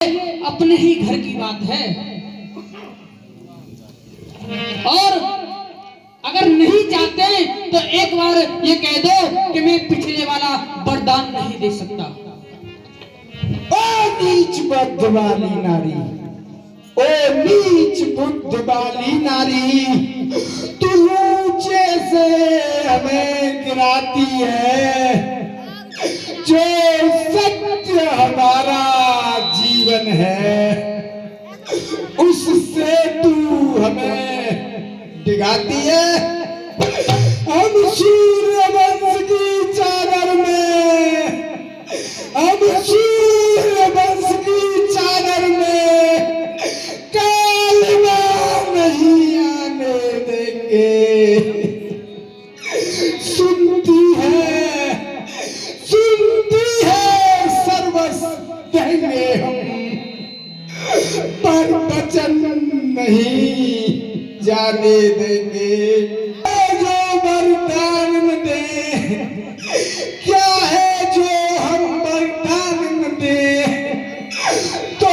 अपने ही घर की बात है। और अगर नहीं चाहते तो एक बार ये कह दो कि मैं पिछले वाला वरदान नहीं दे सकता। ओ नीच बुद्ध वाली नारी, ओ नीच बुद्ध वाली नारी, तू ऊंचे से हमें गिराती है। जो सत्य हमारा जीवन है उससे तू हमें डिगाती है। हम सूर्यवंश की चादर में, हम सूर्यवंश की चादर में कालिमा नहीं आने देंगे। सुनती है सर्वस्व देंगे हम, पर वचन नहीं जाने देंगे। जो वरदान दे, क्या है जो हम वरदान दे, तो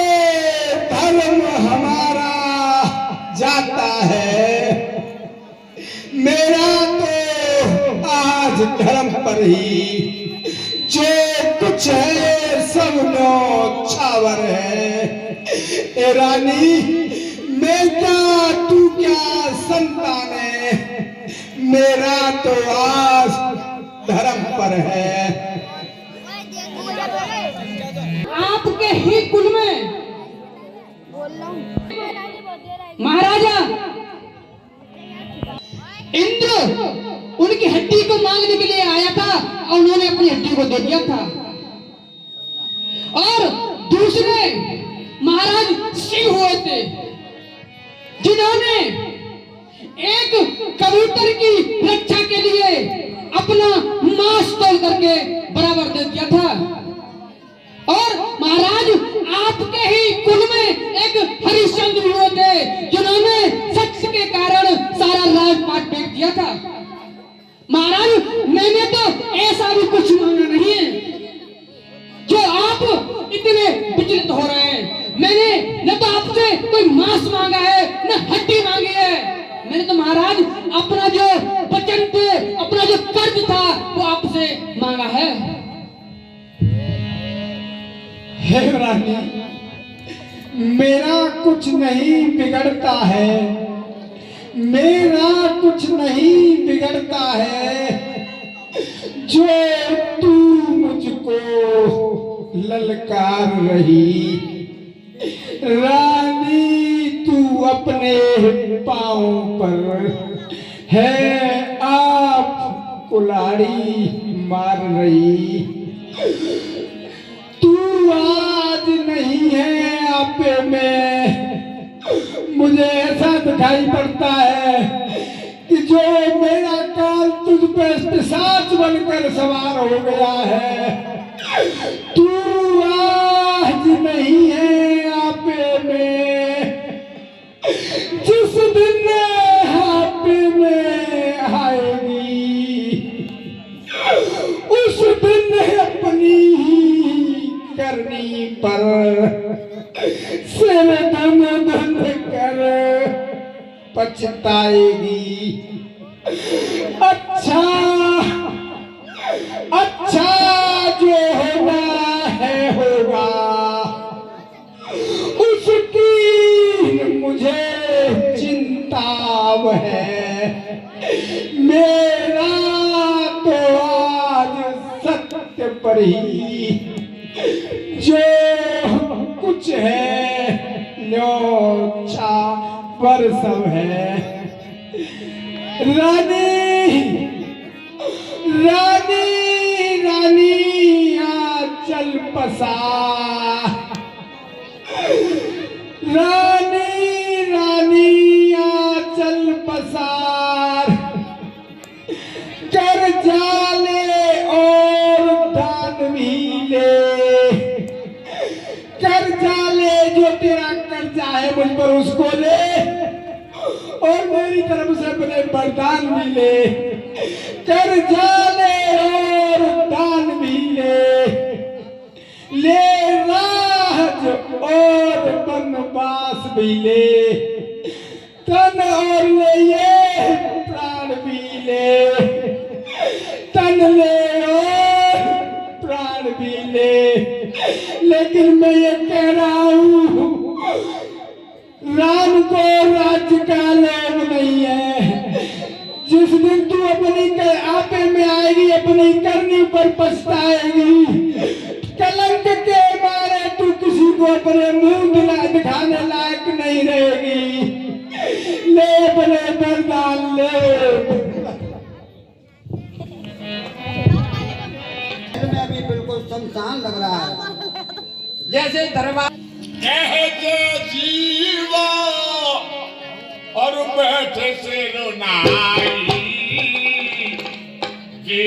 धर्म हमारा जाता है। मेरा तो आज धर्म पर ही जो कुछ है सब न्यौछावर है। ए रानी, मैं क्या तू क्या संतान है, मेरा तो आज धर्म पर है। आपके ही कुल में महाराजा इंद्र उनकी हड्डी को मांगने के लिए आया था और उन्होंने अपनी हड्डी को दे दिया था। और दूसरे महाराज सिंह हुए थे जिन्होंने एक कबूतर की रक्षा के लिए अपना मांस तोड़ करके बराबर दे दिया था। और महाराज आपके ही कुल में एक हरिश्चंद्र हुए थे जिन्होंने सत्य के कारण सारा राजपाट फेंक दिया था। महाराज मैंने तो ऐसा भी कुछ मांगा नहीं है जो आप इतने विचलित हो रहे हैं। मैंने न तो आपसे कोई मांस मांगा है न हड्डी मांगी है। मैंने तो महाराज अपना जो वचन थे, अपना जो कर्ज था वो आपसे मांगा है। हे रानी, मेरा कुछ नहीं बिगड़ता है, मेरा कुछ नहीं बिगड़ता है। जो तू मुझको ललकार रही, रानी तू अपने पांव पर है आप कुल्हाड़ी मार रही। तू आज नहीं है आपे में, मुझे ऐसा दिखाई पड़ता है कि जो मेरा काल तुझ पे पिशाच बनकर सवार हो गया है। तू आज नहीं है आपे में, जिस दिन आपे में आएगी उस दिन अपनी करनी पर सिर धन धन कर पछताएगी। अच्छा अच्छा जो होना है होगा, उसकी मुझे चिंता है। मेरा तो आज सत्य पर ही जो कुछ है न्यौछावर सब है। रानी रानी रानी चल पसार, रानी रानी चल पसार, कर जाले और दान भी ले, कर जाले जो तेरा कर्जा है मुझ पर उसको ले और मेरी तरफ से अपने वरदान भी ले। कर जाले और दान भी ले, ले राज और भी ले, तन और ले ये प्राण भी ले, तन ले और प्राण भी ले। लेकिन मैं ये कह रहा हूँ, राम को राज्य का लोभ नहीं है। जिस दिन तू अपनी आपे में आएगी, अपनी करनी पर पछताएगी। कलंक के मारे तू किसी को अपने मुंह दिखाने लायक नहीं रहेगी। ले अपने वरदान ले। में अभी बिल्कुल शमशान लग रहा है। जैसे दरबार जीवा और बैठे से रोनाई के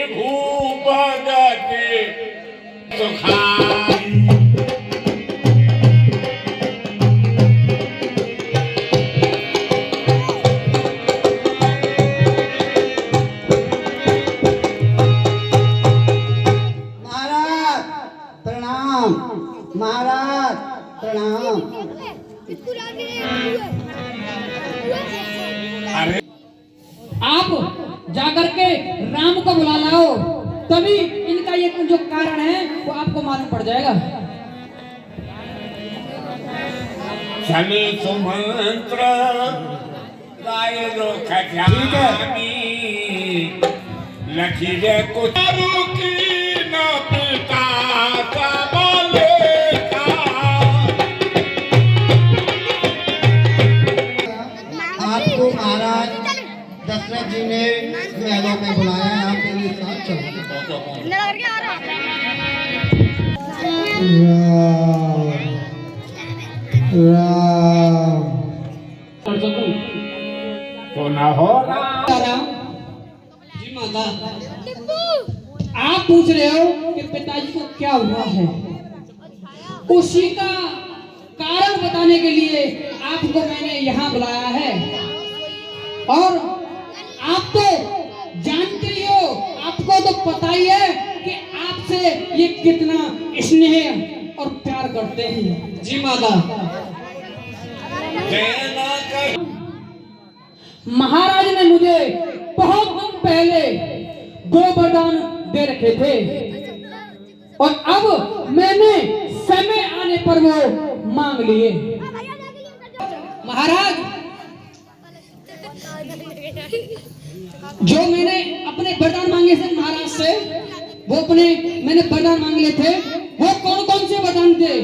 भूप के सुखाई। महाराज प्रणाम, महाराज प्रणाम। अरे आप जाकर के राम को बुला लाओ, तभी इनका ये जो कारण है वो आपको मालूम पड़ जाएगा। चले सुमंत्र राय रो खजानी लखी रे कुछ की न पिता बोले आपको महाराज दशरथ जी ने महलों में बुलाया है, आप मेरे साथ चलो। राम कर सकूं तो न हो राम जी माता, आप पूछ रहे हो कि पिताजी को क्या हुआ है, उसी का कारण बताने के लिए आपको मैंने यहाँ बुलाया है। और आप तो जानते ही हो, आपको तो पता ही है कि आपसे ये कितना स्नेह और प्यार करते हैं। जी माता, महाराज ने मुझे बहुत दिन पहले दो वरदान दे रखे थे और अब मैंने समय आने पर वो मांग लिए। महाराज, जो मैंने अपने वरदान मांगे थे महाराज से, वो मैंने वरदान मांग लिए थे, वो कौन कौन से वरदान थे?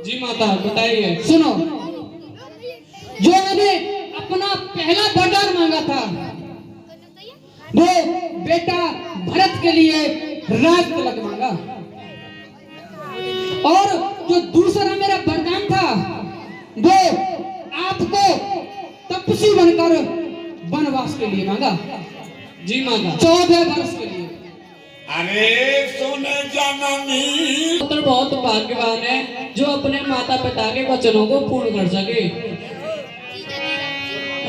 जी माता बताइए। सुनो, जो मैंने अपना पहला वरदान मांगा था वो बेटा भरत के लिए राज तिलक मांगा, और जो दूसरा मेरा वरदान था वो आपको तपस्वी बनकर वनवास के लिए मांगा। जी मांगा 14 वर्ष के लिए। अरे सुन जननी, पुत्र बहुत भाग्यवान है जो अपने माता पिता के वचनों को पूर्ण कर सके।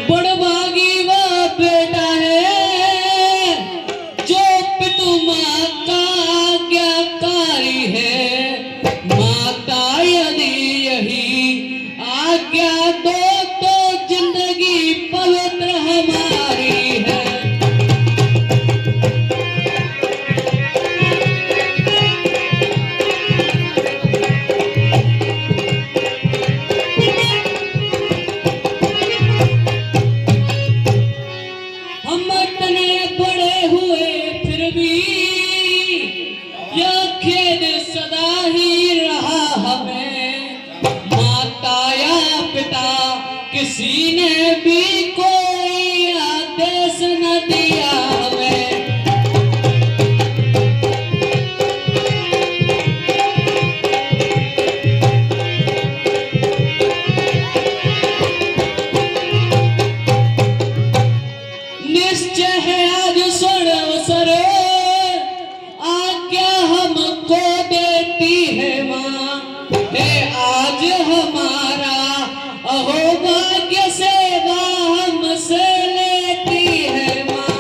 बड़ भागी वो बेटा है जो पितु माँ का आज्ञाकारी है। माता यदि यही आज्ञा दो तो जिंदगी पवित्र हमारी है। हम इतने बड़े हुए फिर भी यह खेद सदा ही रहा हमें। माता या पिता किसी ने भी कोई आदेश न दिया हमें। निश्चय है आज स्वर्ण अवसर आज्ञा हमको देती है माँ। है आज हमारा अहोभाग्य सेवा हमसे लेती है माँ।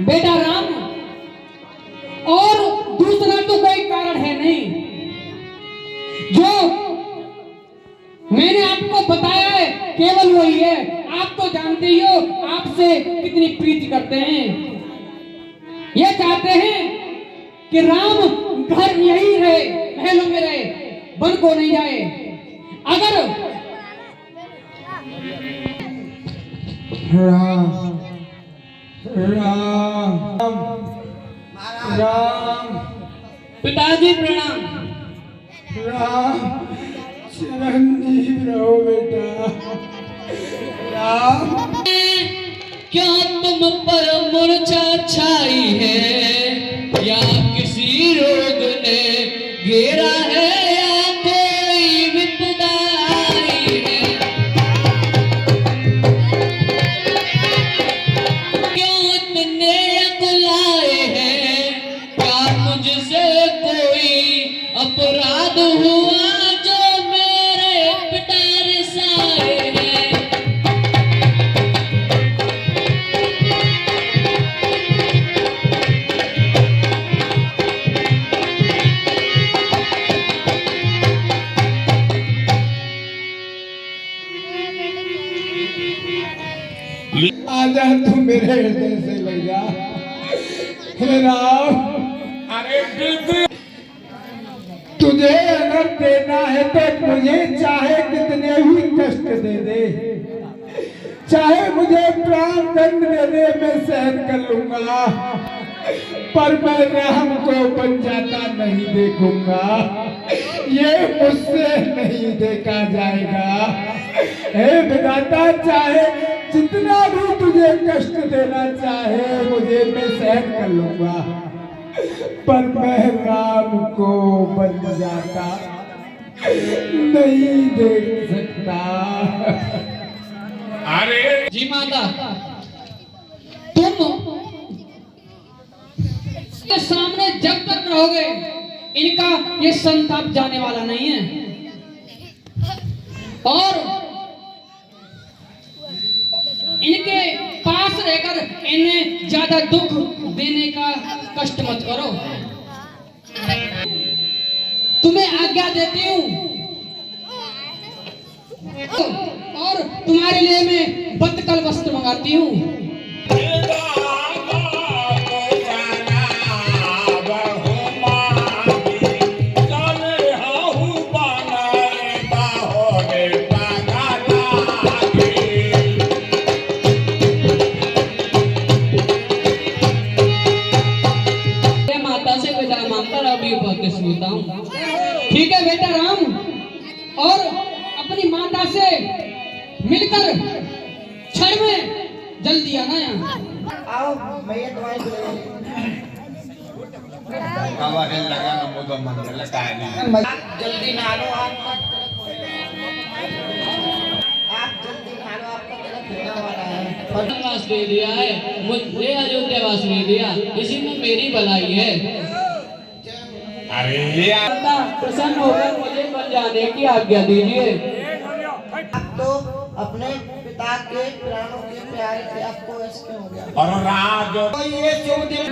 बेटा राम, और दूसरा तो कोई कारण है नहीं। जो मैंने आपको बताया है केवल वही है। आप तो जानते ही हो आपसे कितनी प्रीति करते हैं। ये चाहते हैं कि राम घर यही रहे, महलों में रहे, वन को नहीं जाए। अगर राम राम राम पिताजी प्रणाम। राम चिरंजीव रहो बेटा। राम क्या तुम पर मूर्छा छाई है, या किसी रोग ने घेरा है, या कोई विपदा आई है? क्यों इतने अकुलाए हैं? क्या मुझसे कोई अपराध हुआ जो मेरे पिता रिसाए हैं? आजा तू मेरे हृदय से लग जा। हे राम, अरे दीदी, तुझे अगर देना है तो मुझे चाहे कितने भी कष्ट दे दे, चाहे मुझे प्राण दंड दे दे, मैं सहन कर लूंगा, पर मैं राम को बन जाता नहीं देखूंगा। ये मुझसे नहीं देखा जाएगा। हे विधाता, चाहे जितना भी तुझे कष्ट देना चाहे मुझे, मैं सहन कर लूंगा, पर मैं राम को बन जाता नहीं देख सकता। अरे जी माता, तुम के सामने जब तक रहोगे इनका ये संताप जाने वाला नहीं है, और इनके पास रहकर इन्हें ज्यादा दुख देने का कष्ट मत करो। तुम्हें आज्ञा देती हूँ, और तुम्हारे लिए मैं बतकल वस्त्र मंगाती हूँ। ठीक है बेटा राम, और अपनी माता से मिलकर क्षण में जल्दी आना यहाँ। आओ भैया तुम्हारी आवाज़ लगा ना मुझे मंदिर लगा है। जल्दी नहा लो। आप जल्दी नहा लो, आपका तिलक होने वाला है। वनवास दे दिया है, मुझे अयोध्यावास नहीं दिया, इसी में मेरी भलाई है। अरे यार, प्रसन्न होकर मुझे बन जाने की आज्ञा दीजिए। आप तो अपने पिता के प्राणों के प्यारे थे, आपको ऐसे क्यों हो गया? और राज तो ये शुभ दिन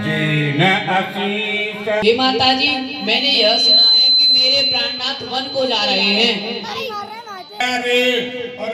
जीन आशीष। हे माता जी, मैंने यह सुना है कि मेरे प्राणनाथ वन को जा रहे हैं। अरे और